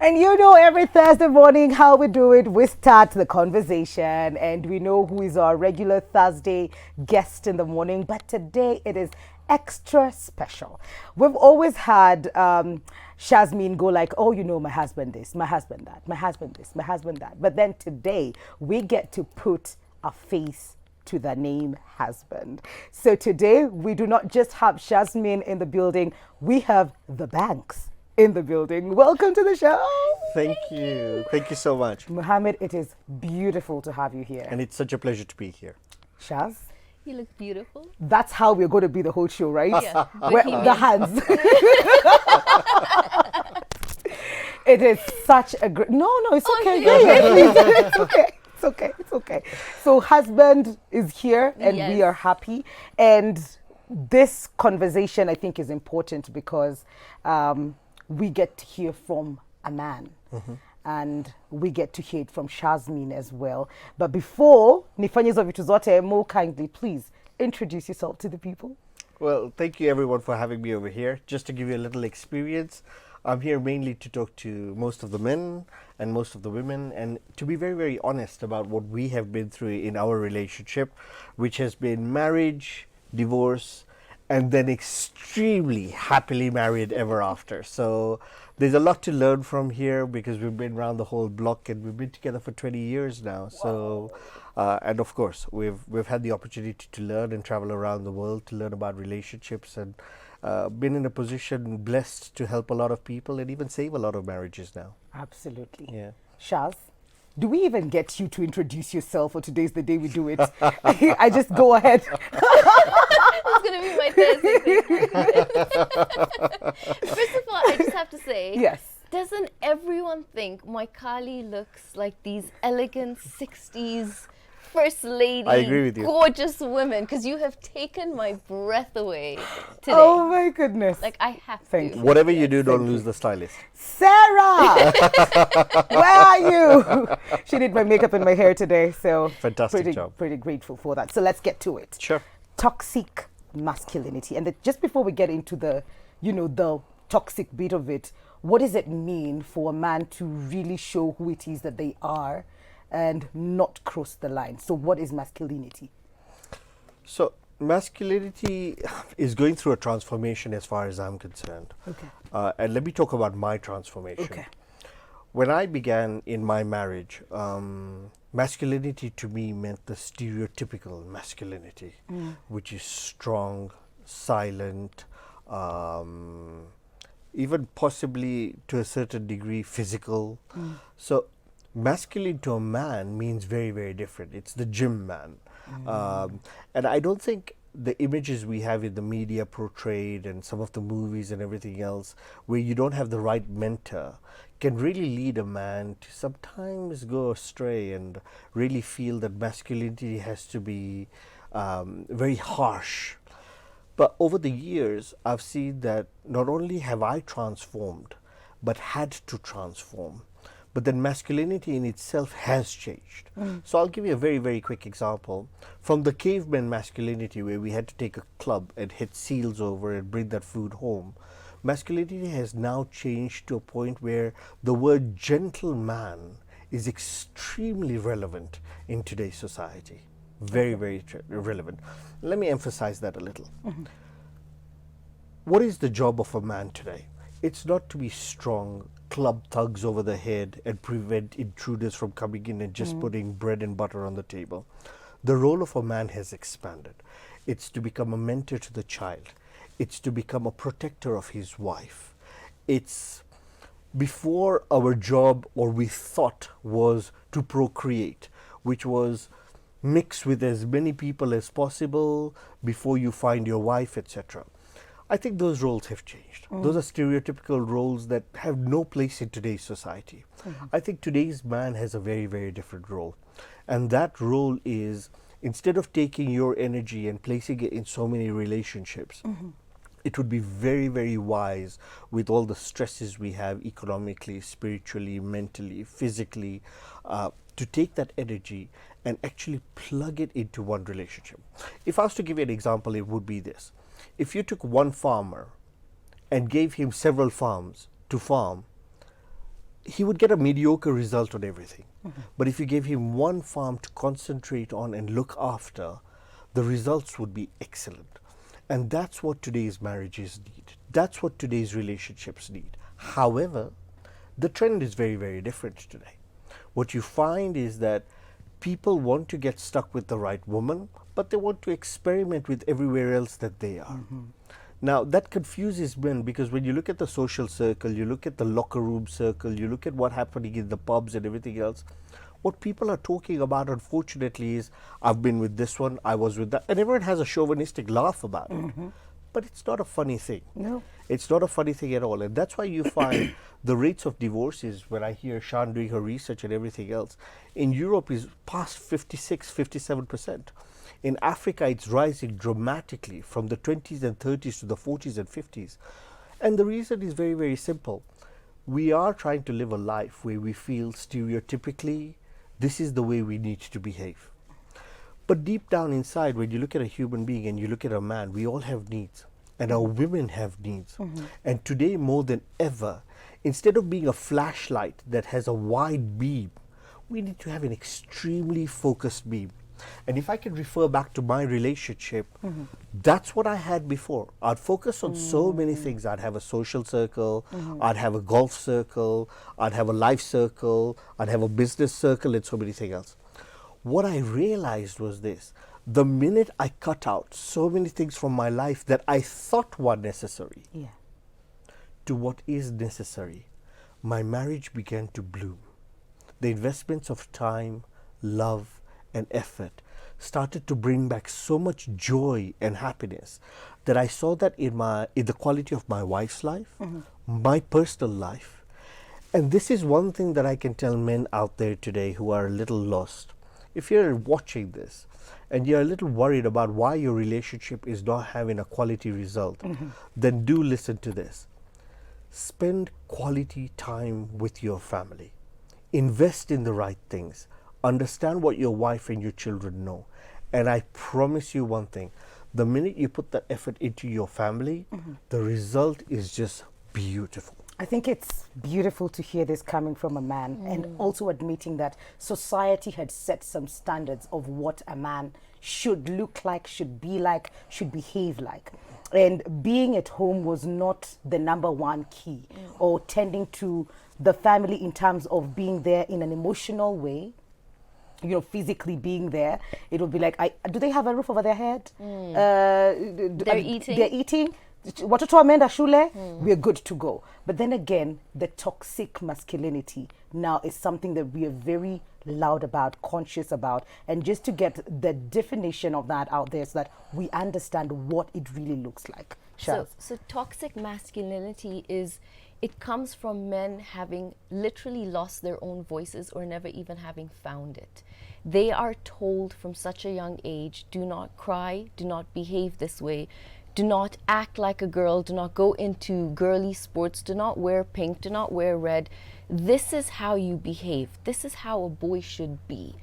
And you know, every Thursday morning, how we do it, we start the conversation, and we know who is our regular Thursday guest in the morning. But today it is extra special. We've always had Shazmin go like, oh, you know, my husband this, my husband that, my husband this, my husband that. But then today we get to put a face to the name husband. So today we do not just have Shazmin in the building, we have the Banks in the building. Welcome to the show. Thank you. Thank you so much. Mohammed, it is beautiful to have you here. And it's such a pleasure to be here. Shaz, You look beautiful. that's how we're going to be the whole show, right? Yeah. The hands. It is such a great. No, it's okay. yeah. It's okay. It's okay. It's okay. So, husband is here, and we Yes. are happy. And this conversation, I think, is important because we get to hear from a man. And we get to hear it from Shazmin as well. But before nifanye hizo vitu zote, more kindly, please introduce yourself to the people. Well, thank you everyone for having me over here. Just to give you a little experience, I'm here mainly to talk to most of the men and most of the women and to be very, very honest about what we have been through in our relationship, which has been marriage, divorce, and then extremely happily married ever after. So there's a lot to learn from here because we've been around the whole block and we've been together for 20 years now. So, and of course, we've had the opportunity to learn and travel around the world to learn about relationships and been in a position blessed to help a lot of people and even save a lot of marriages now. Absolutely. Yeah. Shaz, do we even get you to introduce yourself, or today's the day we do it? I just go ahead. It's gonna be my Thursday thing. First of all, I just have to say, Yes. doesn't everyone think my Kali looks like these elegant 60s first lady, I agree with you. gorgeous women? Because you have taken my breath away today. Oh my goodness. Like I have Thank to. you. Whatever you do, don't lose the stylist. Sarah, where are you? She did my makeup and my hair today, so Fantastic job. Pretty grateful for that. So let's get to it. Sure. Toxic masculinity, and just before we get into the toxic bit of it, what does it mean for a man to really show who it is that they are and not cross the line? So what is masculinity? So masculinity is going through a transformation as far as I'm concerned. Okay. And let me talk about my transformation. Okay. When I began in my marriage, masculinity to me meant the stereotypical masculinity, which is strong, silent, even possibly to a certain degree physical. So masculine to a man means very, very different. It's the gym man. And I don't think the images we have in the media portrayed and some of the movies and everything else where you don't have the right mentor can really lead a man to sometimes go astray and really feel that masculinity has to be very harsh. But over the years, I've seen that not only have I transformed, but had to transform. But then masculinity in itself has changed. So I'll give you a very, very quick example. From the caveman masculinity where we had to take a club and hit seals over and bring that food home, masculinity has now changed to a point where the word gentleman is extremely relevant in today's society. Very, very relevant. Let me emphasize that a little. What is the job of a man today? It's not to be strong, club thugs over the head and prevent intruders from coming in and just putting bread and butter on the table. The role of a man has expanded. It's to become a mentor to the child. It's to become a protector of his wife. It's before our job, or we thought, was to procreate, which was mix with as many people as possible before you find your wife, etc. I think those roles have changed. Those are stereotypical roles that have no place in today's society. I think today's man has a very, very different role. And that role is, instead of taking your energy and placing it in so many relationships, it would be very, very wise with all the stresses we have economically, spiritually, mentally, physically, to take that energy and actually plug it into one relationship. If I was to give you an example, it would be this. If you took one farmer and gave him several farms to farm, he would get a mediocre result on everything. But if you gave him one farm to concentrate on and look after, the results would be excellent. And that's what today's marriages need. That's what today's relationships need. However, the trend is very, very different today. What you find is that people want to get stuck with the right woman, but they want to experiment with everywhere else that they are. Now, that confuses men, because when you look at the social circle, you look at the locker room circle, you look at what's happening in the pubs and everything else, what people are talking about, unfortunately, is I've been with this one, I was with that, and everyone has a chauvinistic laugh about it. But it's not a funny thing. No. It's not a funny thing at all. And that's why you find the rates of divorces, when I hear Shan doing her research and everything else, in Europe is past 56, 57%. In Africa, it's rising dramatically from the 20s and 30s to the 40s and 50s. And the reason is very, very simple. We are trying to live a life where we feel stereotypically this is the way we need to behave. But deep down inside, when you look at a human being and you look at a man, we all have needs. And our women have needs. And today, more than ever, instead of being a flashlight that has a wide beam, we need to have an extremely focused beam. And if I can refer back to my relationship, that's what I had before. I'd focus on so many things. I'd have a social circle, I'd have a golf circle, I'd have a life circle, I'd have a business circle, and so many things else. What I realized was this: the minute I cut out so many things from my life that I thought were necessary to what is necessary, my marriage began to bloom. The investments of time, love, and effort started to bring back so much joy and happiness that I saw that in the quality of my wife's life, my personal life. And this is one thing that I can tell men out there today who are a little lost. If you're watching this and you're a little worried about why your relationship is not having a quality result, then do listen to this. Spend quality time with your family. Invest in the right things. Understand what your wife and your children know. And I promise you one thing, the minute you put that effort into your family, the result is just beautiful. I think it's beautiful to hear this coming from a man, and also admitting that society had set some standards of what a man should look like, should be like, should behave like. And being at home was not the number one key, or tending to the family in terms of being there in an emotional way, you know, physically being there. It would be like, do they have a roof over their head? They're eating. They're eating. Watoto wameenda shule, we're good to go. But then again, the toxic masculinity now is something that we are very loud about, conscious about, and just to get the definition of that out there so that we understand what it really looks like. So toxic masculinity it comes from men having literally lost their own voices or never even having found it. They are told from such a young age, do not cry, do not behave this way, do not act like a girl, do not go into girly sports, do not wear pink, do not wear red. This is how you behave. This is how a boy should be.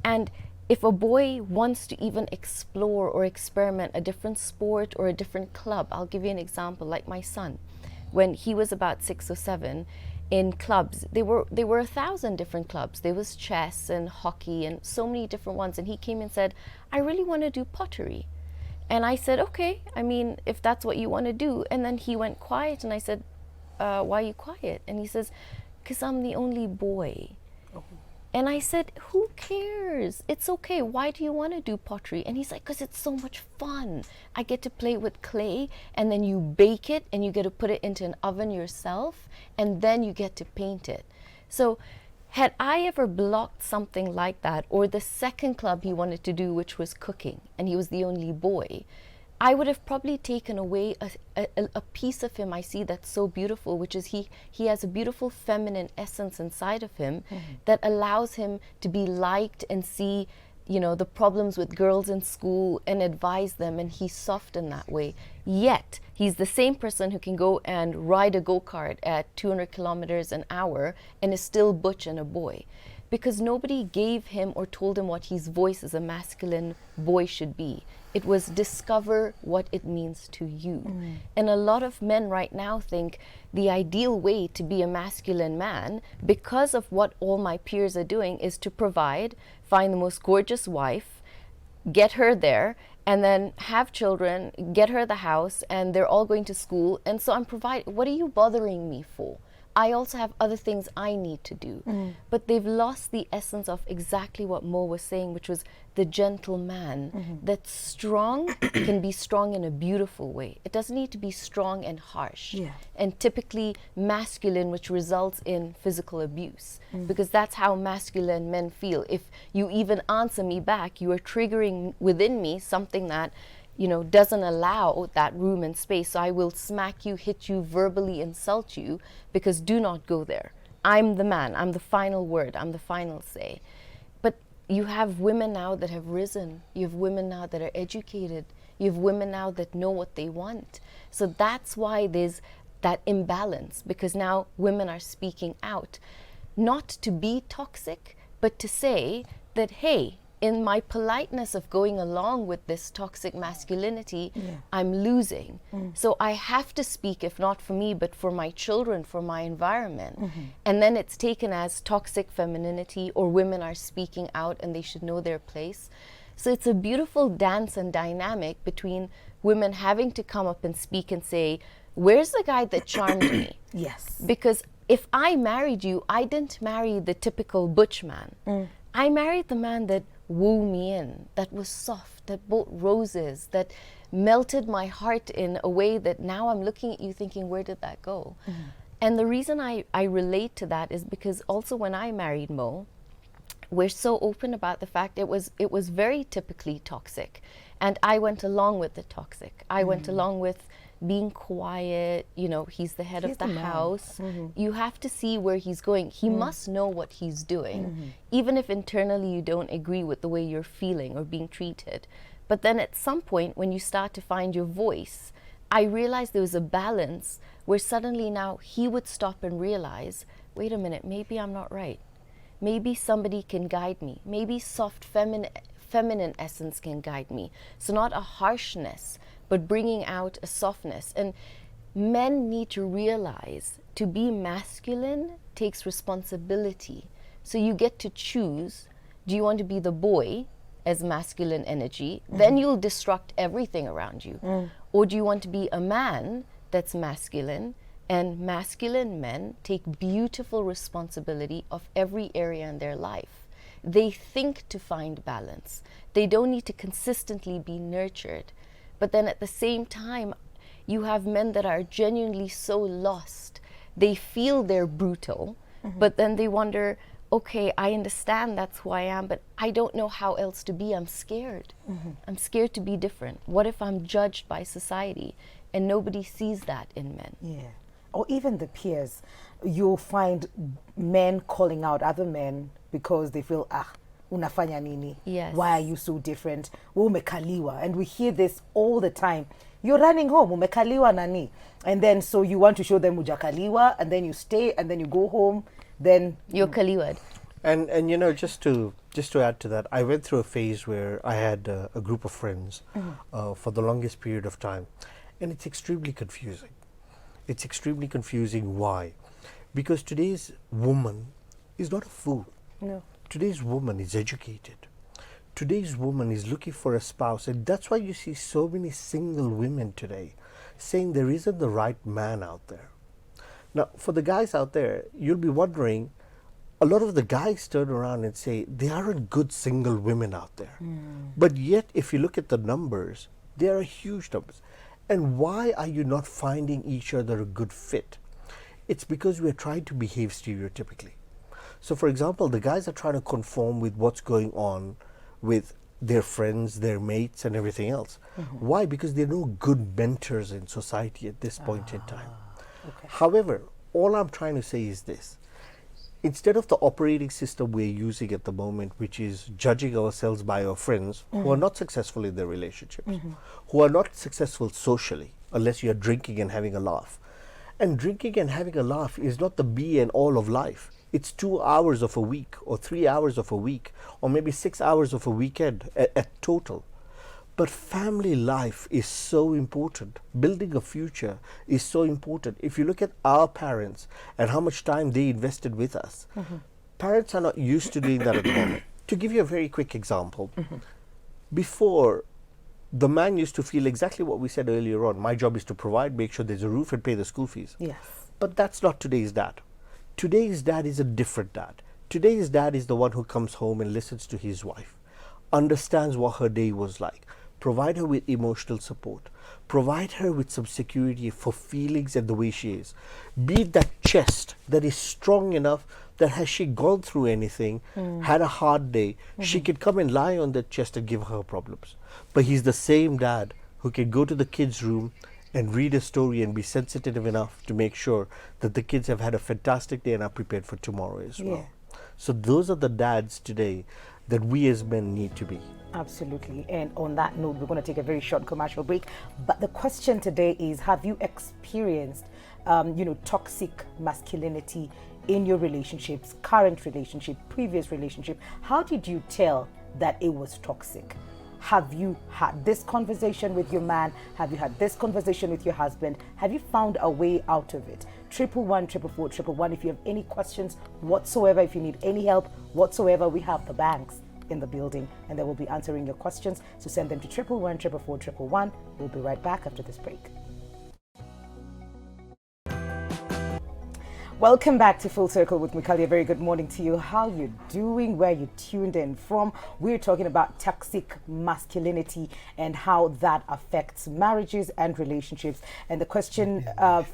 And if a boy wants to even explore or experiment a different sport or a different club, I'll give you an example, like my son. When he was about 6 or 7, in clubs, there were 1,000 different clubs. There was chess and hockey and so many different ones. And he came and said, I really want to do pottery. And I said, okay, I mean, if that's what you want to do. And then he went quiet and I said, why are you quiet? And he says, because I'm the only boy. And I said, who cares? It's okay. Why do you want to do pottery? And he's like, because it's so much fun. I get to play with clay, and then you bake it, and you get to put it into an oven yourself, and then you get to paint it. So had I ever blocked something like that, or the second club he wanted to do, which was cooking, and he was the only boy, I would have probably taken away a piece of him I see that's so beautiful, which is he has a beautiful feminine essence inside of him that allows him to be liked and see, you know, the problems with girls in school and advise them, and he's soft in that way. Yet, he's the same person who can go and ride a go-kart at 200 kilometers an hour and is still butch and a boy. because nobody gave him or told him what his voice as a masculine boy should be. It was discover what it means to you. And a lot of men right now think the ideal way to be a masculine man, because of what all my peers are doing, is to provide, find the most gorgeous wife, get her there, and then have children, get her the house, and they're all going to school. And so I'm providing, what are you bothering me for? I also have other things I need to do. But they've lost the essence of exactly what Mo was saying, which was the gentleman. That strong can be strong in a beautiful way. It doesn't need to be strong and harsh. And typically masculine, which results in physical abuse. Because that's how masculine men feel. If you even answer me back, you are triggering within me something that, you know, doesn't allow that room and space. So I will smack you, hit you, verbally insult you, because do not go there. I'm the man, I'm the final word, I'm the final say. But you have women now that have risen. You have women now that are educated. You have women now that know what they want. So that's why there's that imbalance, because now women are speaking out, not to be toxic, but to say that, hey, in my politeness of going along with this toxic masculinity, I'm losing. So I have to speak, if not for me, but for my children, for my environment. And then it's taken as toxic femininity, or women are speaking out and they should know their place. So it's a beautiful dance and dynamic between women having to come up and speak and say, where's the guy that charmed me? Yes. Because if I married you, I didn't marry the typical butch man. I married the man that woo me in, that was soft, that brought roses, that melted my heart in a way that now I'm looking at you thinking, where did that go? And the reason I relate to that is because also when I married Mo, we're so open about the fact it was very typically toxic. And I went along with the toxic. I went along with being quiet, you know, he's the head of the house. You have to see where he's going. He must know what he's doing, even if internally you don't agree with the way you're feeling or being treated. But then at some point when you start to find your voice, I realized there was a balance where suddenly now he would stop and realize, wait a minute, maybe I'm not right. Maybe somebody can guide me. Maybe soft feminine essence can guide me. So not a harshness, but bringing out a softness. And men need to realize to be masculine takes responsibility. So you get to choose, do you want to be the boy as masculine energy? Then you'll destruct everything around you. Or do you want to be a man that's masculine? And masculine men take beautiful responsibility of every area in their life. They think to find balance. They don't need to consistently be nurtured. But then at the same time, you have men that are genuinely so lost. They feel they're brutal, but then they wonder, okay, I understand that's who I am, but I don't know how else to be. I'm scared. I'm scared to be different. What if I'm judged by society? And nobody sees that in men. Yeah. Or even the peers. You'll find men calling out other men because they feel, unafanya nini? Yes. Why are you so different? Umekaliwa. And we hear this all the time. You're running home, umekaliwa nani? And then so you want to show them ujakaliwa, and then you stay, and then you go home, then You're kaliwad. And you know, just to add to that, I went through a phase where I had a group of friends for the longest period of time, and it's extremely confusing. It's extremely confusing. Why? Because today's woman is not a fool. no. Today's woman is educated. Today's woman is looking for a spouse, and that's why you see so many single women today saying there isn't the right man out there. Now, for the guys out there, you'll be wondering, a lot of the guys turn around and say there aren't good single women out there. But yet, if you look at the numbers, there are huge numbers. And why are you not finding each other a good fit? It's because we're trying to behave stereotypically. So, for example, the guys are trying to conform with what's going on with their friends, their mates, and everything else. Why? Because there are no good mentors in society at this point in time. Okay. However, all I'm trying to say is this. Instead of the operating system we're using at the moment, which is judging ourselves by our friends who are not successful in their relationships, who are not successful socially, unless you're drinking and having a laugh. And drinking and having a laugh is not the be and all of life. It's 2 hours of a week, or 3 hours of a week, or maybe 6 hours of a weekend at total. But family life is so important. Building a future is so important. If you look at our parents and how much time they invested with us, parents are not used to doing that at the moment. To give you a very quick example, before, the man used to feel exactly what we said earlier on. My job is to provide, make sure there's a roof, and pay the school fees. Yes. But that's not today's dad. Today's dad is a different dad. Today's dad is the one who comes home and listens to his wife, understands what her day was like, provide her with emotional support, provide her with some security for feelings and the way she is. Be that chest that is strong enough that has she gone through anything, had a hard day, she can come and lie on that chest and give her problems. But he's the same dad who can go to the kids' room and read a story and be sensitive enough to make sure that the kids have had a fantastic day and are prepared for tomorrow as well. So those are the dads today that we as men need to be. Absolutely. And on that note, we're going to take a very short commercial break. But the question today is, have you experienced, toxic masculinity in your relationships, current relationship, previous relationship? How did you tell that it was toxic? Have you had this conversation with your man? Have you had this conversation with your husband? Have you found a way out of it? 111-444-111. If you have any questions whatsoever, if you need any help whatsoever, we have the banks in the building and they will be answering your questions. So send them to 111-444-111. We'll be right back after this break. Welcome back to Full Circle with Mikali. A very good morning to you. How you doing? Where you tuned in from? We're talking about toxic masculinity and how that affects marriages and relationships. And the question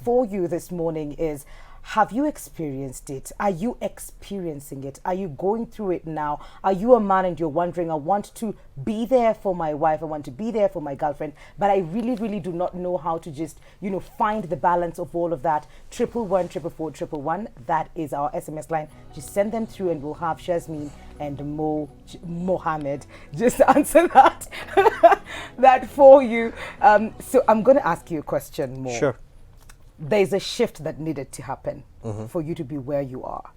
for you this morning is, have you experienced it? Are you experiencing it? Are you going through it now? Are you a man and you're wondering, I want to be there for my wife, I want to be there for my girlfriend, but I really, really do not know how to just, find the balance of all of that. 111-444-111. That is our SMS line. Just send them through and we'll have Shazmin and Mohammed just answer that for you. So I'm going to ask you a question more. Sure. There's a shift that needed to happen for you to be where you are.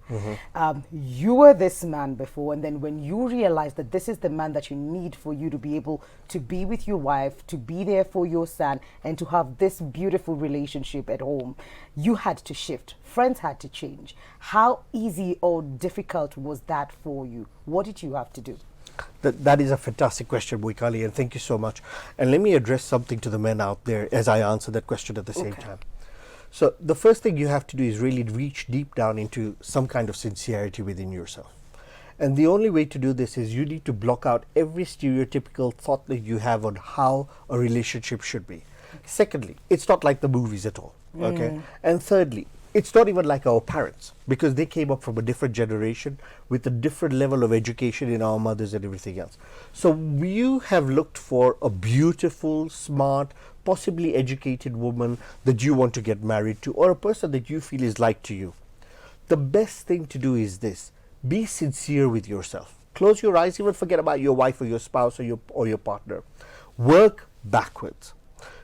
You were this man before, and then when you realized that this is the man that you need for you to be able to be with your wife, to be there for your son, and to have this beautiful relationship at home, you had to shift. Friends had to change. How easy or difficult was that for you? What did you have to do? That is a fantastic question, Boikali, and thank you so much. And let me address something to the men out there as I answer that question at the same time. So the first thing you have to do is really reach deep down into some kind of sincerity within yourself. And the only way to do this is you need to block out every stereotypical thought that you have on how a relationship should be. Secondly, it's not like the movies at all. Okay. And thirdly, it's not even like our parents, because they came up from a different generation with a different level of education in our mothers and everything else. So you have looked for a beautiful, smart, possibly educated woman that you want to get married to, or a person that you feel is like to you. The best thing to do is this: be sincere with yourself. Close your eyes, even forget about your wife or your spouse or your partner. Work backwards.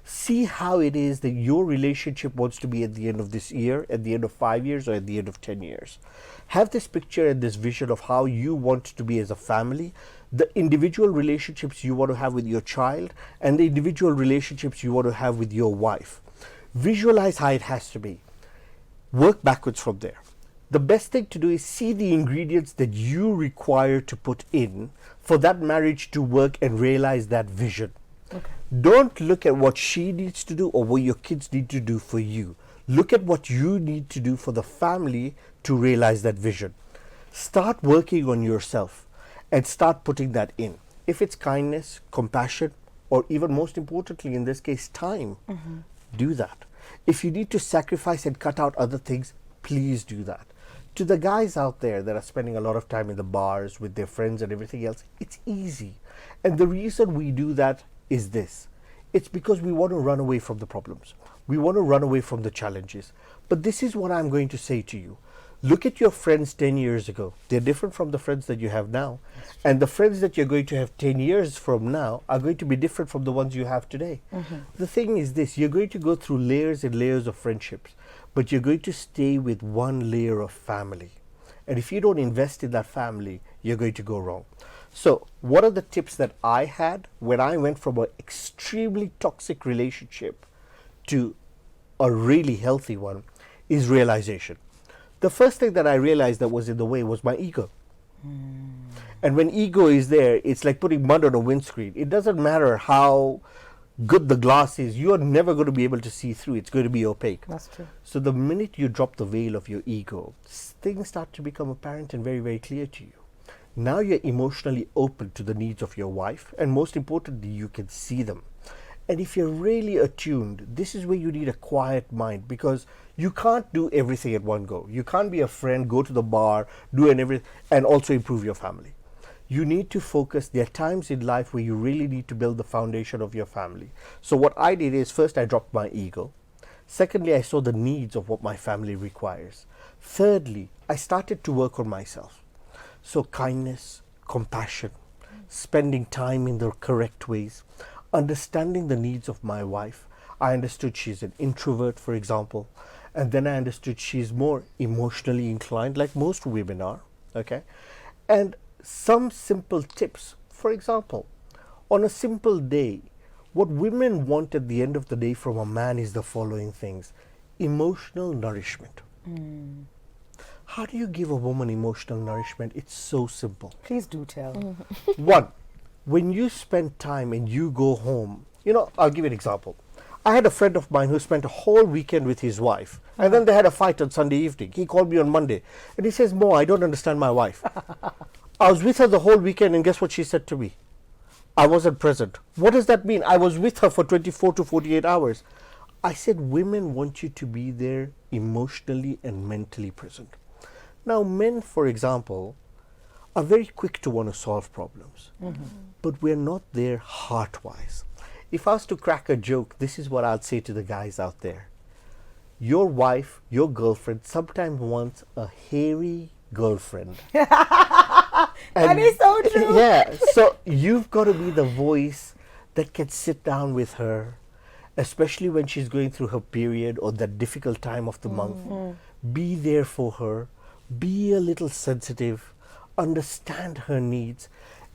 See how it is that your relationship wants to be at the end of this year, at the end of 5 years, or at the end of 10 years. Have this picture and this vision of how you want to be as a family, the individual relationships you want to have with your child, and the individual relationships you want to have with your wife. Visualize how it has to be. Work backwards from there. The best thing to do is see the ingredients that you require to put in for that marriage to work, and realize that vision. Okay. Don't look at what she needs to do or what your kids need to do for you. Look at what you need to do for the family to realize that vision. Start working on yourself and start putting that in. If it's kindness, compassion, or even most importantly in this case, time, do that. If you need to sacrifice and cut out other things, please do that. To the guys out there that are spending a lot of time in the bars with their friends and everything else, it's easy. And the reason we do that is this: it's because we want to run away from the problems. We want to run away from the challenges. But this is what I'm going to say to you. Look at your friends 10 years ago. They're different from the friends that you have now. And the friends that you're going to have 10 years from now are going to be different from the ones you have today. The thing is this: you're going to go through layers and layers of friendships, but you're going to stay with one layer of family. And if you don't invest in that family, you're going to go wrong. So what are the tips that I had when I went from an extremely toxic relationship to a really healthy one is realization. The first thing that I realized that was in the way was my ego. And when ego is there, it's like putting mud on a windscreen. It doesn't matter how good the glass is, you are never going to be able to see through. It's going to be opaque. That's true. So the minute you drop the veil of your ego, things start to become apparent and very, very clear to you. Now you're emotionally open to the needs of your wife, and most importantly, you can see them. And if you're really attuned, this is where you need a quiet mind, because you can't do everything at one go. You can't be a friend, go to the bar, do everything, and also improve your family. You need to focus. There are times in life where you really need to build the foundation of your family. So what I did is, first I dropped my ego. Secondly, I saw the needs of what my family requires. Thirdly, I started to work on myself. So kindness, compassion, spending time in the correct ways, understanding the needs of my wife. I understood she's an introvert, for example, and then I understood she's more emotionally inclined, like most women are, okay? And some simple tips. For example, on a simple day, what women want at the end of the day from a man is the following things. Emotional nourishment. How do you give a woman emotional nourishment? It's so simple. Please do tell. One, when you spend time and you go home, I'll give you an example. I had a friend of mine who spent a whole weekend with his wife, and then they had a fight on Sunday evening. He called me on Monday, and he says, Mo, I don't understand my wife. I was with her the whole weekend, and guess what she said to me? I wasn't present. What does that mean? I was with her for 24 to 48 hours. I said, women want you to be there emotionally and mentally present. Now, men, for example, are very quick to want to solve problems, but we're not there heart-wise. If I was to crack a joke, this is what I'd say to the guys out there. Your wife, your girlfriend, sometimes wants a hairy girlfriend. That is so true. Yeah, so you've got to be the voice that can sit down with her, especially when she's going through her period or that difficult time of the month. Be there for her, be a little sensitive, understand her needs.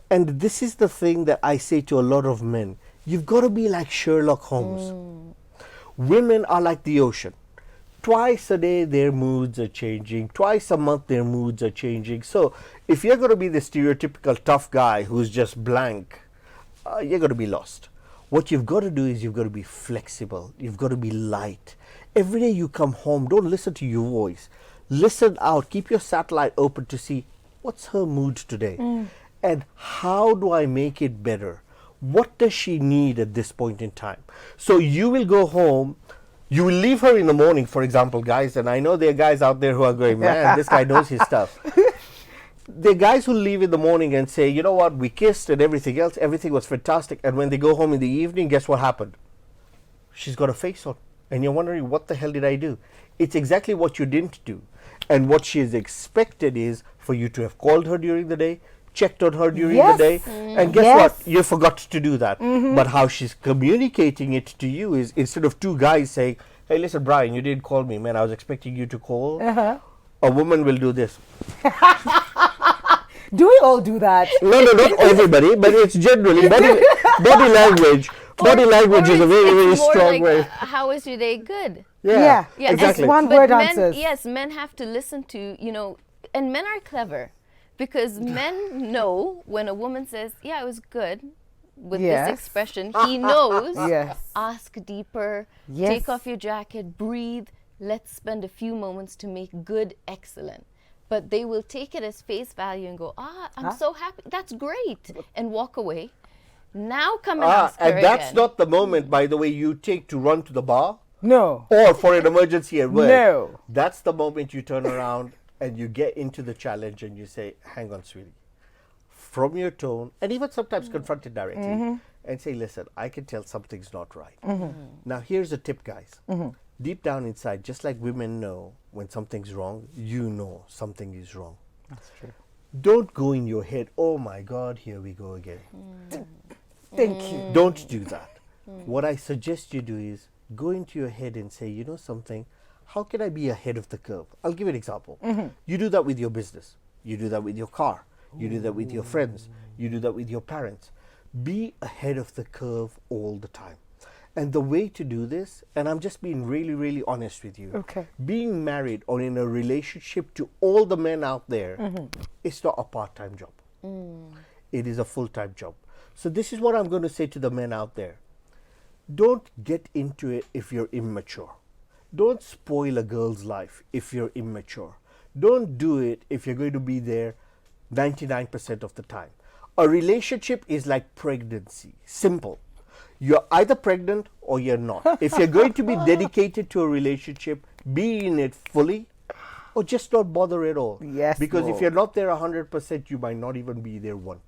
And this is the thing that I say to a lot of men. You've got to be like Sherlock Holmes. Women are like the ocean. Twice a day their moods are changing. Twice a month their moods are changing. So if you're going to be the stereotypical tough guy who's just blank, you're going to be lost. What you've got to do is you've got to be flexible. You've got to be light. Every day you come home, don't listen to your voice. Listen out. Keep your satellite open to see what's her mood today. And how do I make it better? What does she need at this point in time? So you will go home. You will leave her in the morning, for example, guys, and I know there are guys out there who are going, man, this guy knows his stuff. There are guys who leave in the morning and say, you know what, we kissed and everything else, everything was fantastic. And when they go home in the evening, guess what happened? She's got a face on. And you're wondering, what the hell did I do? It's exactly what you didn't do. And what she is expected is for you to have called her during the day, checked on her during the day, and guess what? You forgot to do that. But how she's communicating it to you is, instead of two guys saying, hey, listen, Brian, you didn't call me, man, I was expecting you to call. A woman will do this. Do we all do that? No, not everybody, but it's generally body language. Body language is a very, very strong way. How is your day? Good. Yeah, exactly. It's one But word men, answers. yes, men have to listen to, and men are clever. Because men know when a woman says, yeah, it was good, with this expression, he knows, ask deeper, take off your jacket, breathe, let's spend a few moments to make good excellent. But they will take it as face value and go, I'm so happy, that's great, and walk away. Now come and ask her and that's again. not the moment, by the way, you take to run to the bar. No. Or for an emergency at work. No. That's the moment you turn around and you get into the challenge and you say, hang on, sweetie. From your tone, and even sometimes confront it directly, and say, listen, I can tell something's not right. Now, here's a tip, guys. Deep down inside, just like women know when something's wrong, you know something is wrong. That's true. Don't go in your head, oh my God, here we go again. Thank you. Don't do that. What I suggest you do is go into your head and say, you know something, how can I be ahead of the curve? I'll give you an example. You do that with your business. You do that with your car. You do that with your friends. You do that with your parents. Be ahead of the curve all the time. And the way to do this, and I'm just being really, really honest with you. Okay. Being married or in a relationship, to all the men out there, it's not a part-time job. It is a full-time job. So this is what I'm going to say to the men out there. Don't get into it if you're immature. Don't spoil a girl's life if you're immature. Don't do it if you're going to be there 99% of the time. A relationship is like pregnancy. Simple. You're either pregnant or you're not. If you're going to be dedicated to a relationship, be in it fully or just not bother at all. Yes, Because if Lord. you're not there 100%, you might not even be there 1%.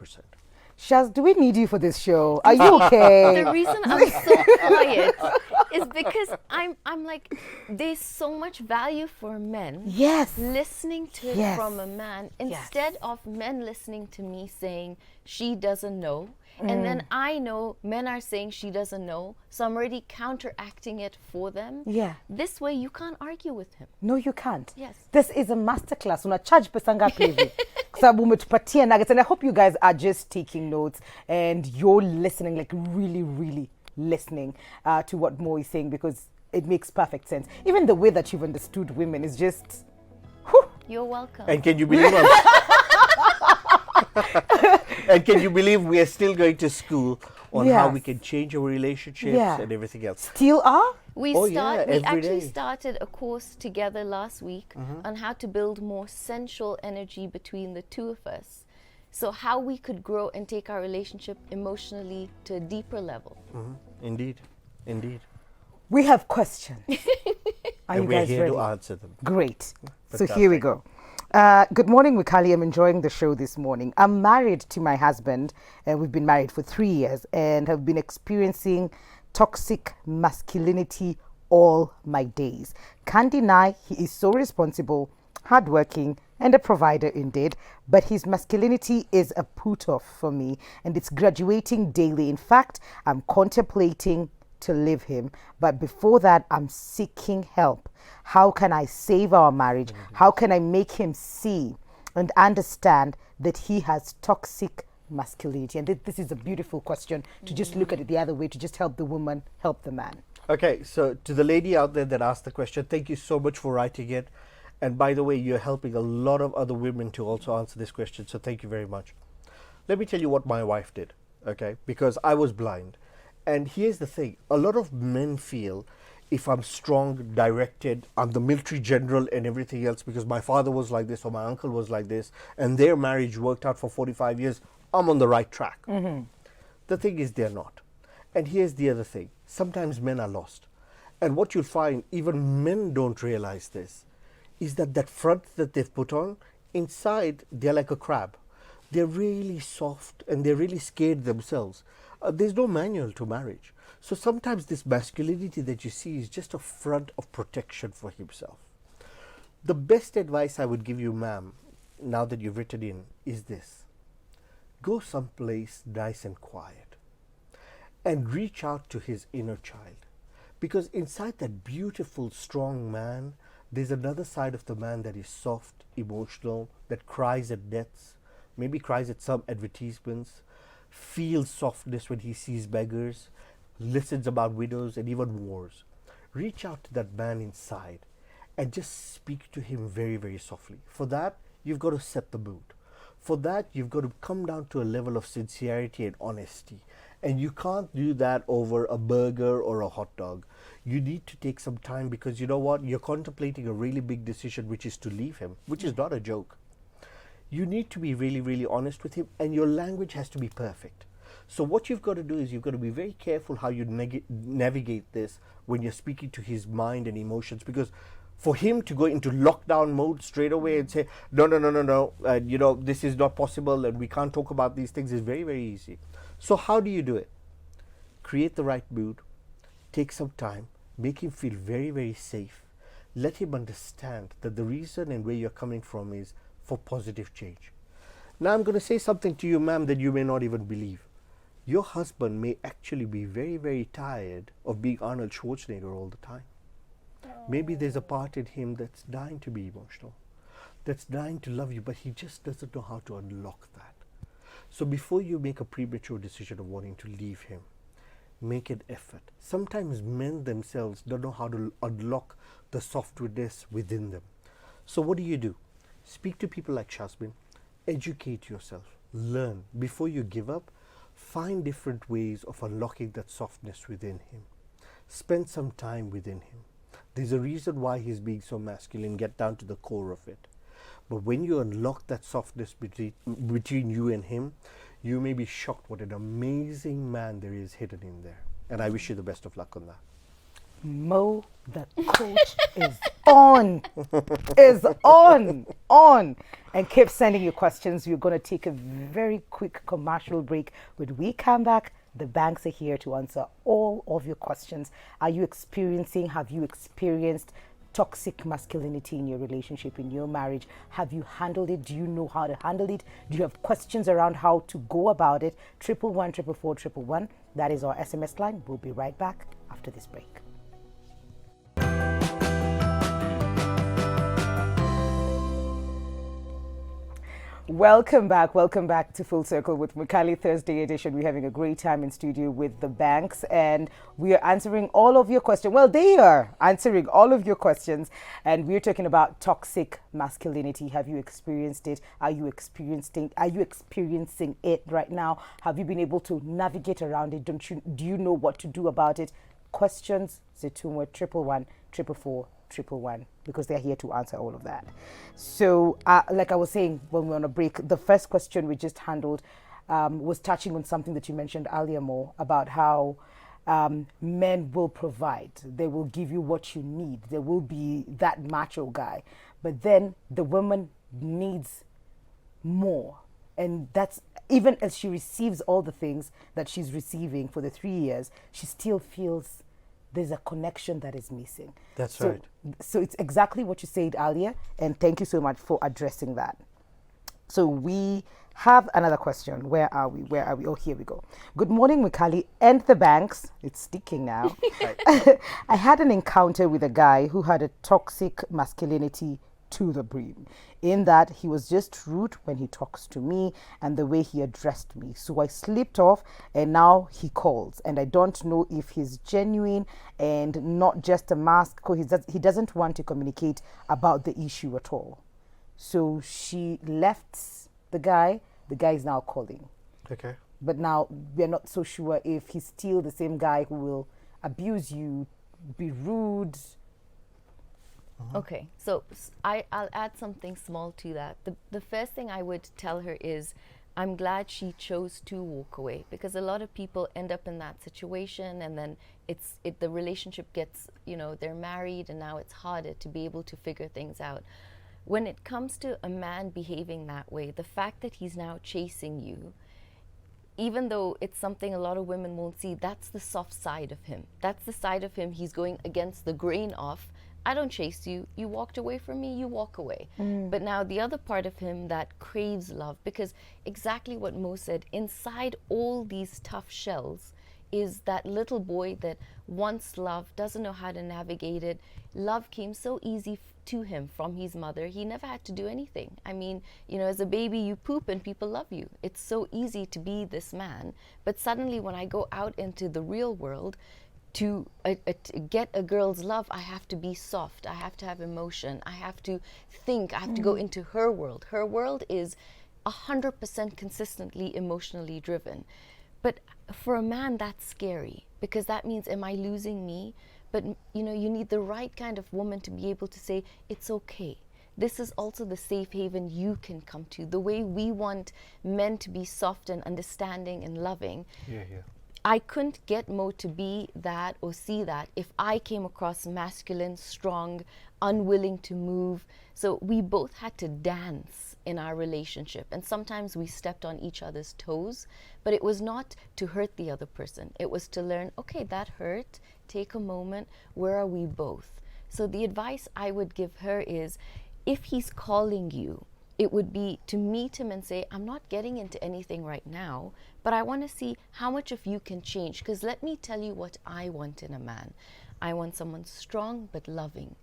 Shaz, do we need you for this show? Are you okay? The reason I'm so quiet is because I'm like, there's so much value for men Yes. listening to it Yes. from a man instead of men listening to me saying she doesn't know. And then I know men are saying she doesn't know, so I'm already counteracting it for them. Yeah. This way you can't argue with him. No, you can't. Yes. This is a masterclass. Una charge pesanga pevi. Sababu umetupatia nuggets, and I hope you guys are just taking notes and you're listening, like really, really listening to what Mo is saying, because it makes perfect sense. Even the way that you've understood women is just, whew. You're welcome. And can you believe and can you believe we are still going to school on how we Yes. can change our relationships Yeah. and everything else? Still are? We Oh, yeah, every actually day. started a course together last week on how to build more sensual energy between the two of us. So how we could grow and take our relationship emotionally to a deeper level. Indeed. Indeed. We have questions. Are And you we're guys here ready? to answer them. Great. So here we go. Good morning, Mikali. I'm enjoying the show this morning. I'm married to my husband, and we've been married for 3 years and have been experiencing toxic masculinity all my days. Can't deny he is so responsible, hardworking, and a provider indeed, but his masculinity is a put off for me, and it's graduating daily. In fact, I'm contemplating to leave him, but before that, I'm seeking help. How can I save our marriage? How can I make him see and understand that he has toxic masculinity? And this is a beautiful question to just look at it the other way, to just help the woman, help the man. Okay, so to the lady out there that asked the question, thank you so much for writing it. And by the way, you're helping a lot of other women to also answer this question, so thank you very much. Let me tell you what my wife did, okay? Because I was blind. And here's the thing, a lot of men feel if I'm strong, directed, I'm the military general and everything else because my father was like this or my uncle was like this, and their marriage worked out for 45 years, I'm on the right track. The thing is, they're not. And here's the other thing, sometimes men are lost. And what you'll find, even men don't realize this, is that that front that they've put on, inside, they're like a crab. They're really soft and they're really scared themselves. There's no manual to marriage. So sometimes this masculinity that you see is just a front of protection for himself. The best advice I would give you, ma'am, now that you've written in, is this. Go someplace nice and quiet and reach out to his inner child. Because inside that beautiful, strong man, there's another side of the man that is soft, emotional, that cries at deaths, maybe cries at some advertisements, feels softness when he sees beggars, listens about widows and even wars. Reach out to that man inside and just speak to him very, very softly. For that, you've got to set the mood. For that, you've got to come down to a level of sincerity and honesty. And you can't do that over a burger or a hot dog. You need to take some time because you know what? You're contemplating a really big decision, which is to leave him, which is not a joke. You need to be really, really honest with him, and your language has to be perfect. So what you've got to do is you've got to be very careful how you navigate this when you're speaking to his mind and emotions, because for him to go into lockdown mode straight away and say, no, you know, this is not possible and we can't talk about these things is very, very easy. So how do you do it? Create the right mood, take some time, make him feel very, very safe. Let him understand that the reason and where you're coming from is for positive change. Now I'm going to say something to you, ma'am, that you may not even believe. Your husband may actually be very, very tired of being Arnold Schwarzenegger all the time. Maybe there's a part in him that's dying to be emotional, that's dying to love you, but he just doesn't know how to unlock that. So before you make a premature decision of wanting to leave him, make an effort. Sometimes men themselves don't know how to unlock the softwareness within them. So what do? Speak to people like Shasmin, educate yourself, learn. Before you give up, find different ways of unlocking that softness within him. Spend some time within him. There's a reason why he's being so masculine. Get down to the core of it. But when you unlock that softness between you and him, you may be shocked what an amazing man there is hidden in there. And I wish you the best of luck on that. Mo, the coach is on, on. And keep sending your questions. We're going to take a very quick commercial break. When we come back, the banks are here to answer all of your questions. Have you experienced toxic masculinity in your relationship, in your marriage? Have you handled it? Do you know how to handle it? Do you have questions around how to go about it? 111 That is our SMS line. We'll be right back after this break. Welcome back to Full Circle with Mukali Thursday edition. We're having a great time in studio with the banks, and we are answering all of your questions. Well, they are answering all of your questions, and we're talking about toxic masculinity. Have you experienced it? Are you experiencing it right now? Have you been able to navigate around it? Do you know what to do about it? Questions, Zetumwa 111 because they're here to answer all of that. So, like I was saying when we were on a break, the first question we just handled was touching on something that you mentioned earlier, Mo, about how men will provide. They will give you what you need. There will be that macho guy. But then the woman needs more. And that's, even as she receives all the things that she's receiving for the 3 years, she still feels there's a connection that is missing. That's right. So it's exactly what you said earlier, and thank you so much for addressing that. So we have another question. Where are we? Oh, here we go. Good morning, Mikali and the banks. It's sticking now. I had an encounter with a guy who had a toxic masculinity to the brim, in that he was just rude when he talks to me and the way he addressed me. So I slipped off, and now he calls, and I don't know if he's genuine and not just a mask, because he doesn't want to communicate about the issue at all. So she left the guy. The guy is now calling. Okay. But now we're not so sure if he's still the same guy who will abuse you, be rude. Okay, so I'll add something small to that. The first thing I would tell her is, I'm glad she chose to walk away, because a lot of people end up in that situation, and then the relationship gets, they're married, and now it's harder to be able to figure things out. When it comes to a man behaving that way, the fact that he's now chasing you, even though it's something a lot of women won't see, that's the soft side of him. That's the side of him he's going against the grain of. I don't chase you. You walked away from me, you walk away. But now the other part of him that craves love, because exactly what Mo said, inside all these tough shells is that little boy that wants love, doesn't know how to navigate it. Love came so easy to him from his mother. He never had to do anything. I mean, as a baby, you poop and people love you. It's so easy to be this man. But suddenly when I go out into the real world, to get a girl's love, I have to be soft. I have to have emotion. I have to think. I have to go into her world. Her world is 100% consistently emotionally driven. But for a man, that's scary, because that means, am I losing me? But you need the right kind of woman to be able to say, it's okay. This is also the safe haven you can come to. The way we want men to be soft and understanding and loving. Yeah. I couldn't get Mo to be that or see that if I came across masculine, strong, unwilling to move. So we both had to dance in our relationship. And sometimes we stepped on each other's toes, but it was not to hurt the other person. It was to learn, okay, that hurt. Take a moment. Where are we both? So the advice I would give her is, if he's calling you, it would be to meet him and say, I'm not getting into anything right now, but I want to see how much of you can change. Because let me tell you what I want in a man. I want someone strong but loving.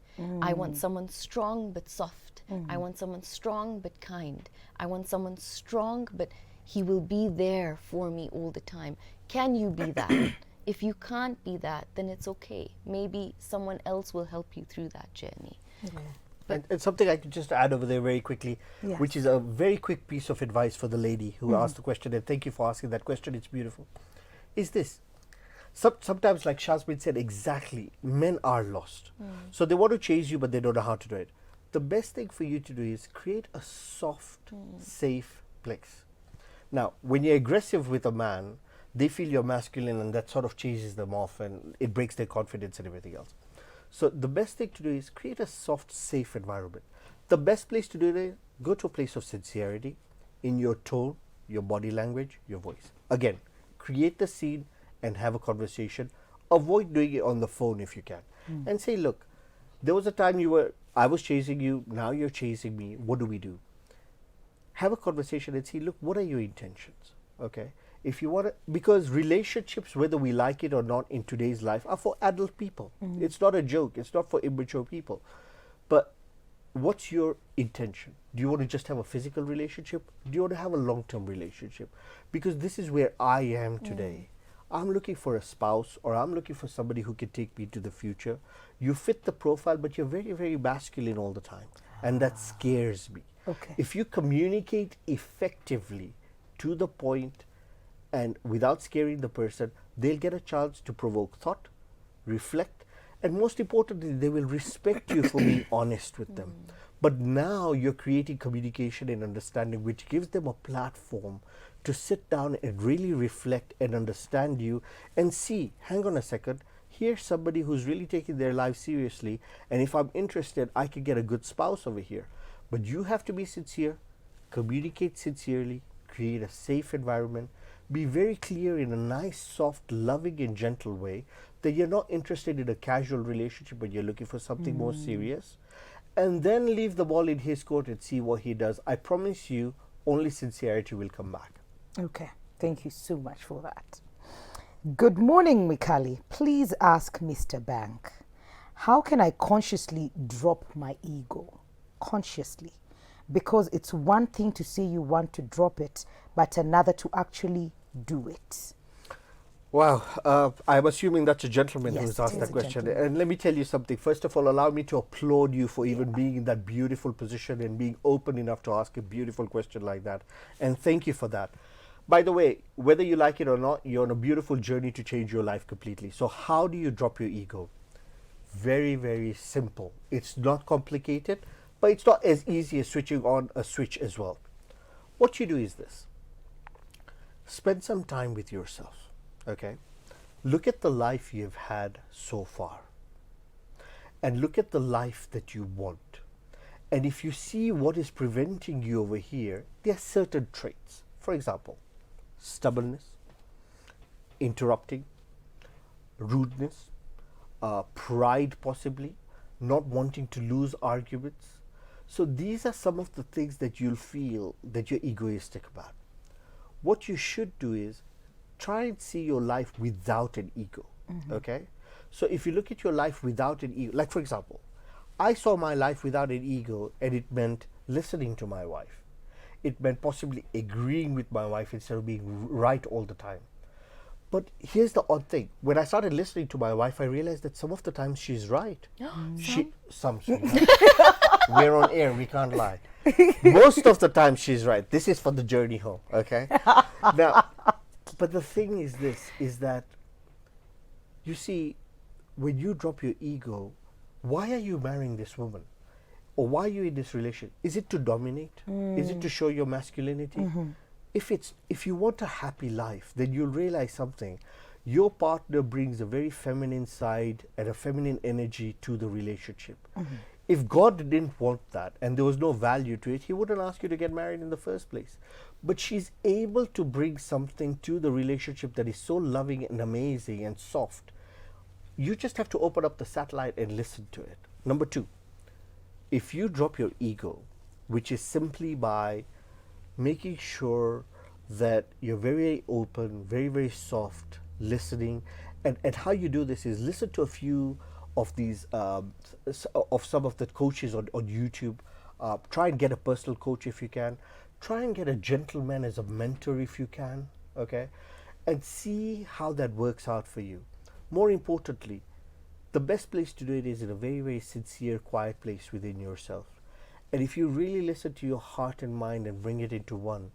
I want someone strong but soft. I want someone strong but kind. I want someone strong but he will be there for me all the time. Can you be that? If you can't be that, then it's okay. Maybe someone else will help you through that journey. And something I could just add over there very quickly, Yes. which is a very quick piece of advice for the lady who asked the question, and thank you for asking that question, it's beautiful, is this. Sometimes, like Shazmin said, exactly, men are lost. So they want to chase you, but they don't know how to do it. The best thing for you to do is create a soft, safe place. Now, when you're aggressive with a man, they feel you're masculine, and that sort of chases them off, and it breaks their confidence and everything else. So the best thing to do is create a soft, safe environment. The best place to do it is go to a place of sincerity in your tone, your body language, your voice. Again, create the scene and have a conversation. Avoid doing it on the phone if you can. And say, look, there was a time I was chasing you, now you're chasing me, what do we do? Have a conversation and see, look, what are your intentions? Okay? If you want to, because relationships, whether we like it or not in today's life, are for adult people. It's not a joke. It's not for immature people. But what's your intention? Do you want to just have a physical relationship? Do you want to have a long-term relationship? Because this is where I am today. I'm looking for a spouse, or I'm looking for somebody who can take me to the future. You fit the profile, but you're very, very masculine all the time. And that scares me. Okay. If you communicate effectively to the point and without scaring the person, they'll get a chance to provoke thought, reflect, and most importantly, they will respect you for being honest with them. But now you're creating communication and understanding, which gives them a platform to sit down and really reflect and understand you and see, hang on a second, here's somebody who's really taking their life seriously, and if I'm interested, I can get a good spouse over here. But you have to be sincere, communicate sincerely, create a safe environment, be very clear in a nice, soft, loving and gentle way that you're not interested in a casual relationship, but you're looking for something more serious. And then leave the ball in his court and see what he does. I promise you, only sincerity will come back. Okay, thank you so much for that. Good morning, Mikali. Please ask Mr. Bank, how can I consciously drop my ego? Consciously. Because it's one thing to say you want to drop it, but another to actually do it. Wow, I'm assuming that's a gentleman Yes, who's it asked is that a question. gentleman. And let me tell you something. First of all, allow me to applaud you for even being in that beautiful position and being open enough to ask a beautiful question like that. And thank you for that. By the way, whether you like it or not, you're on a beautiful journey to change your life completely. So how do you drop your ego? Very, very simple. It's not complicated, but it's not as easy as switching on a switch as well. What you do is this. Spend some time with yourself, okay? Look at the life you've had so far. And look at the life that you want. And if you see what is preventing you over here, there are certain traits. For example, stubbornness, interrupting, rudeness, pride possibly, not wanting to lose arguments. So these are some of the things that you'll feel that you're egoistic about. What you should do is try and see your life without an ego, okay? So if you look at your life without an ego, like for example, I saw my life without an ego, and it meant listening to my wife. It meant possibly agreeing with my wife instead of being right all the time. But here's the odd thing. When I started listening to my wife, I realized that some of the times she's right. Some. We're on air, we can't lie. Most of the time she's right. This is for the journey home, okay? Now, but the thing is this, is that, you see, when you drop your ego, why are you marrying this woman? Or why are you in this relation? Is it to dominate? Is it to show your masculinity? If you want a happy life, then you'll realize something. Your partner brings a very feminine side and a feminine energy to the relationship. If God didn't want that and there was no value to it, he wouldn't ask you to get married in the first place. But she's able to bring something to the relationship that is so loving and amazing and soft. You just have to open up the satellite and listen to it. Number two, if you drop your ego, which is simply by making sure that you're very open, very, very soft, listening, And how you do this is listen to a few of these of some of the coaches on YouTube. Try and get a personal coach if you can. Try and get a gentleman as a mentor if you can. Okay, and see how that works out for you. More importantly, the best place to do it is in a very, very sincere, quiet place within yourself. And if you really listen to your heart and mind and bring it into one,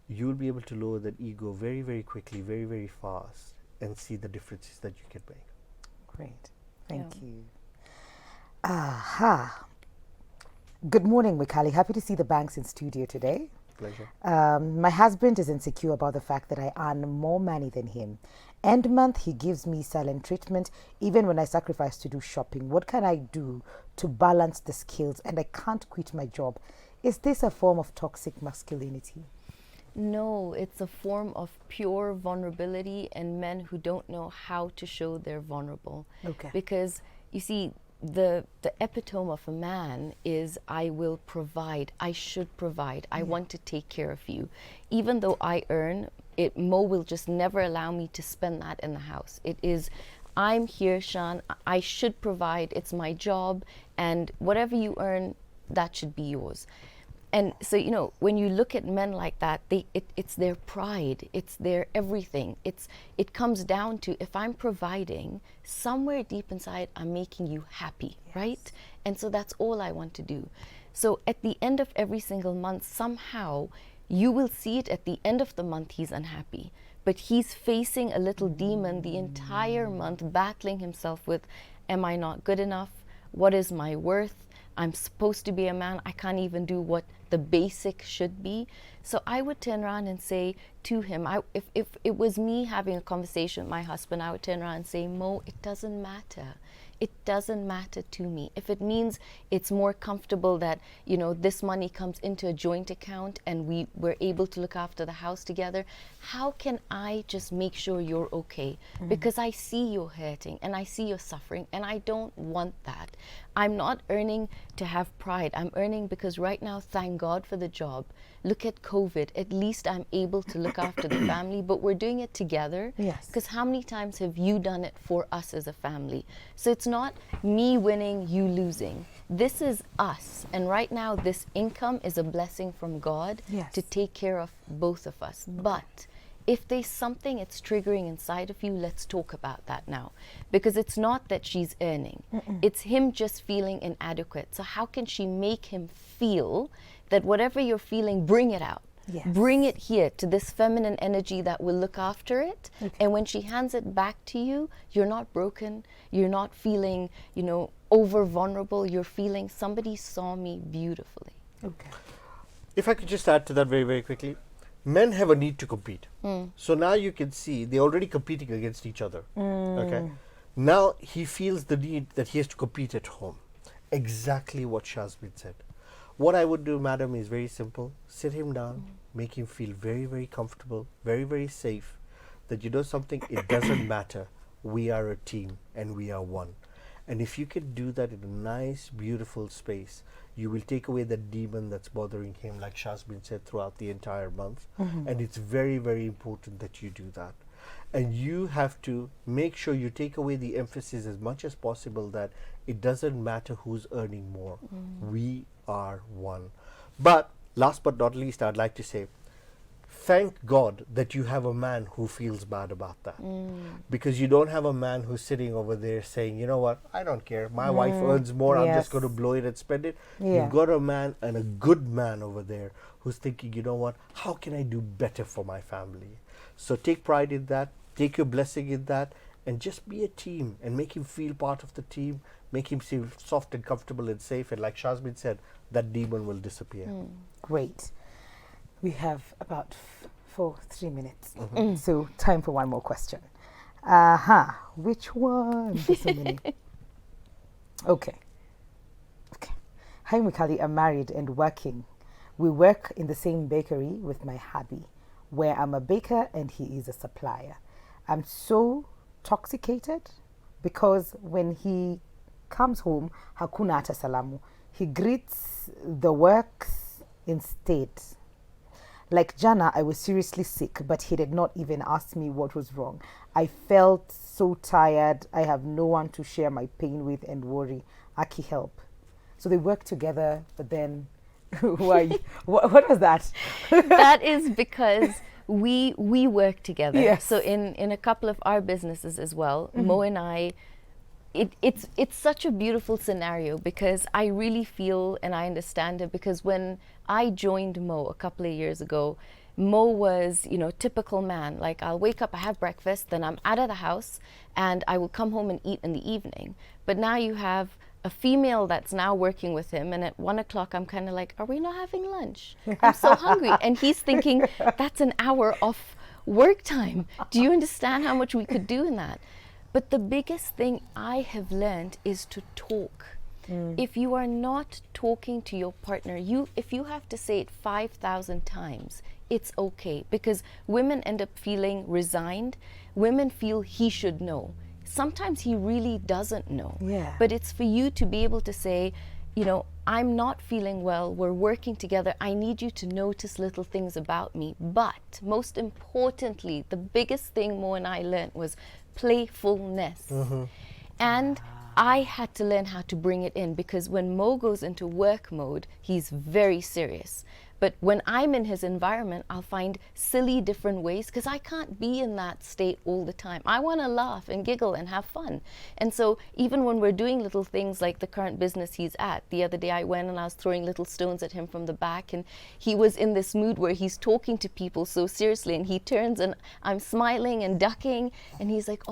you'll be able to lower that ego very, very quickly, very, very fast, and see the differences that you can make. Great. Thank you. Aha. Good morning, Mikali. Happy to see the Banks in studio today. Pleasure. My husband is insecure about the fact that I earn more money than him. End month, he gives me silent treatment, even when I sacrifice to do shopping. What can I do to balance the skills? And I can't quit my job. Is this a form of toxic masculinity? No, it's a form of pure vulnerability and men who don't know how to show they're vulnerable. Okay. Because you see, the epitome of a man is I will provide, I should provide, I want to take care of you. Even though I earn, Mo will just never allow me to spend that in the house. It is, I'm here, Shan, I should provide, it's my job, and whatever you earn, that should be yours. And so, you know, when you look at men like that, it's their pride, it's their everything. It comes down to, if I'm providing, somewhere deep inside, I'm making you happy, right? And so that's all I want to do. So at the end of every single month, somehow, you will see it at the end of the month, he's unhappy. But he's facing a little demon the entire month, battling himself with, am I not good enough? What is my worth? I'm supposed to be a man. I can't even do what the basic should be. So I would turn around and say to him, if it was me having a conversation with my husband, I would turn around and say, Mo, it doesn't matter. It doesn't matter to me. If it means it's more comfortable that, you know, this money comes into a joint account and we're able to look after the house together, how can I just make sure you're okay? Because I see you're hurting and I see you're suffering, and I don't want that. I'm not earning to have pride. I'm earning because right now, thank God for the job. Look at COVID. At least I'm able to look after the family, but we're doing it together. Yes. Because how many times have you done it for us as a family? So it's not me winning, you losing. This is us. And right now, this income is a blessing from God to take care of both of us. But if there's something it's triggering inside of you, let's talk about that now. Because it's not that she's earning. It's him just feeling inadequate. So how can she make him feel that whatever you're feeling, bring it out? Yes. Bring it here to this feminine energy that will look after it. And when she hands it back to you, you're not broken. You're not feeling, you know, over vulnerable. You're feeling somebody saw me beautifully. Okay. If I could just add to that very, very quickly. Men have a need to compete. So now you can see they're already competing against each other. Okay. Now he feels the need that he has to compete at home. Exactly what Shazmin said. What I would do, madam, is very simple. Sit him down, make him feel very, very comfortable, very, very safe. That you know something, it doesn't matter. We are a team and we are one. And if you can do that in a nice, beautiful space, you will take away the demon that's bothering him, like Shazmin said, throughout the entire month. And it's very, very important that you do that. And you have to make sure you take away the emphasis as much as possible that it doesn't matter who's earning more. We are one. But last but not least, I'd like to say, thank God that you have a man who feels bad about that. Because you don't have a man who's sitting over there saying, you know what, I don't care. My wife earns more. I'm just going to blow it and spend it. You've got a man, and a good man over there, who's thinking, you know what, how can I do better for my family? So take pride in that. Take your blessing in that. And just be a team and make him feel part of the team. Make him feel soft and comfortable and safe. And like Shazmin said, that demon will disappear. Great. We have about 3 minutes. So time for one more question. Which one? There's so many. Okay. Hi, Mikali. I'm married and working. We work in the same bakery with my hubby, where I'm a baker and he is a supplier. I'm so toxicated because when he comes home, hakuna hata salamu. He greets the works instead. Like Jana, I was seriously sick, but he did not even ask me what was wrong. I felt so tired. I have no one to share my pain with and worry. Aki, help. So they work together, but then why? What was that? That is because we work together. Yes. So in a couple of our businesses as well, Mo and I, it's such a beautiful scenario because I really feel and I understand it, because when I joined Mo a couple of years ago, Mo was, typical man. Like, I'll wake up, I have breakfast, then I'm out of the house and I will come home and eat in the evening. But now you have a female that's now working with him, and at 1 o'clock I'm kind of like, are we not having lunch? I'm so hungry. And he's thinking, that's an hour of work time. Do you understand how much we could do in that? But the biggest thing I have learned is to talk. If you are not talking to your partner, if you have to say it 5,000 times, it's okay, because women end up feeling resigned. Women feel he should know. Sometimes he really doesn't know. Yeah. But it's for you to be able to say, I'm not feeling well, we're working together, I need you to notice little things about me. But most importantly, the biggest thing Mo and I learned was playfulness. And I had to learn how to bring it in, because when Mo goes into work mode, he's very serious. But when I'm in his environment, I'll find silly different ways, because I can't be in that state all the time. I want to laugh and giggle and have fun. And so even when we're doing little things like the current business he's at, the other day I went and I was throwing little stones at him from the back, and he was in this mood where he's talking to people so seriously, and he turns and I'm smiling and ducking, and he's like,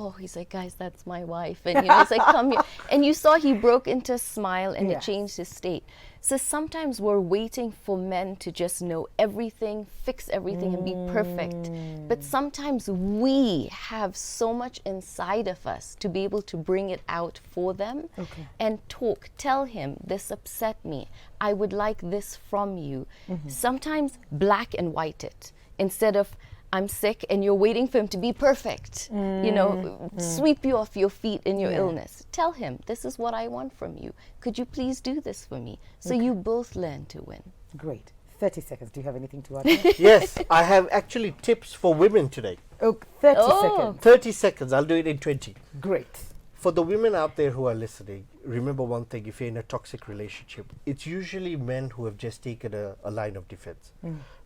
guys, that's my wife. And he's like, come here. And you saw he broke into a smile, and it changed his state. So sometimes we're waiting for men to just know everything, fix everything, and be perfect. But sometimes we have so much inside of us to be able to bring it out for them and talk. Tell him, this upset me. I would like this from you. Sometimes black and white it, instead of I'm sick and you're waiting for him to be perfect, sweep you off your feet in your illness. Tell him, this is what I want from you. Could you please do this for me? So you both learn to win. Great. 30 seconds. Do you have anything to add? Yes, I have actually tips for women today. 30 seconds. 30 seconds. I'll do it in 20. Great. For the women out there who are listening, remember one thing: if you're in a toxic relationship, it's usually men who have just taken a line of defense.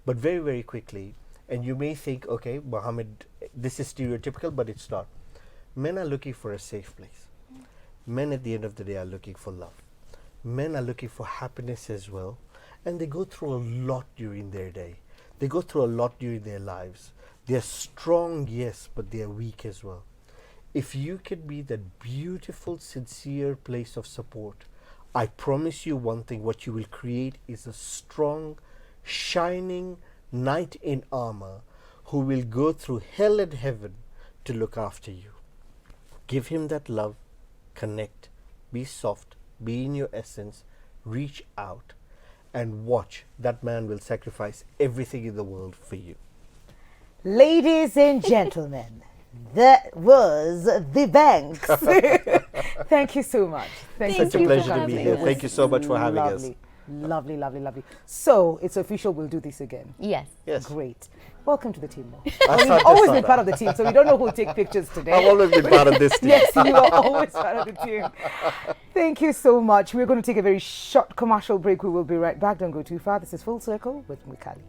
But very, very quickly, and you may think, okay, Mohammed, this is stereotypical, but it's not. Men are looking for a safe place. Men at the end of the day are looking for love. Men are looking for happiness as well. And they go through a lot during their day. They go through a lot during their lives. They're strong, yes, but they're weak as well. If you can be that beautiful, sincere place of support, I promise you one thing: what you will create is a strong, shining knight in armor who will go through hell and heaven to look after you. Give him that love, connect, be soft, be in your essence, reach out, and watch. That man will sacrifice everything in the world for you. Ladies and gentlemen, that was the Banks. Thank you so much. Thank Such a you for pleasure to be having here. us. Thank you so much for having us. Lovely. Lovely, lovely, lovely. So it's official, we'll do this again. Yes. Yes. Great. Welcome to the team, Mo. I You've started always this been one. part of the team, so we don't know who'll take pictures today. I've always been part of this team. Yes, you are always part of the team. Thank you so much. We're going to take a very short commercial break. We will be right back. Don't go too far. This is Full Circle with Mikali.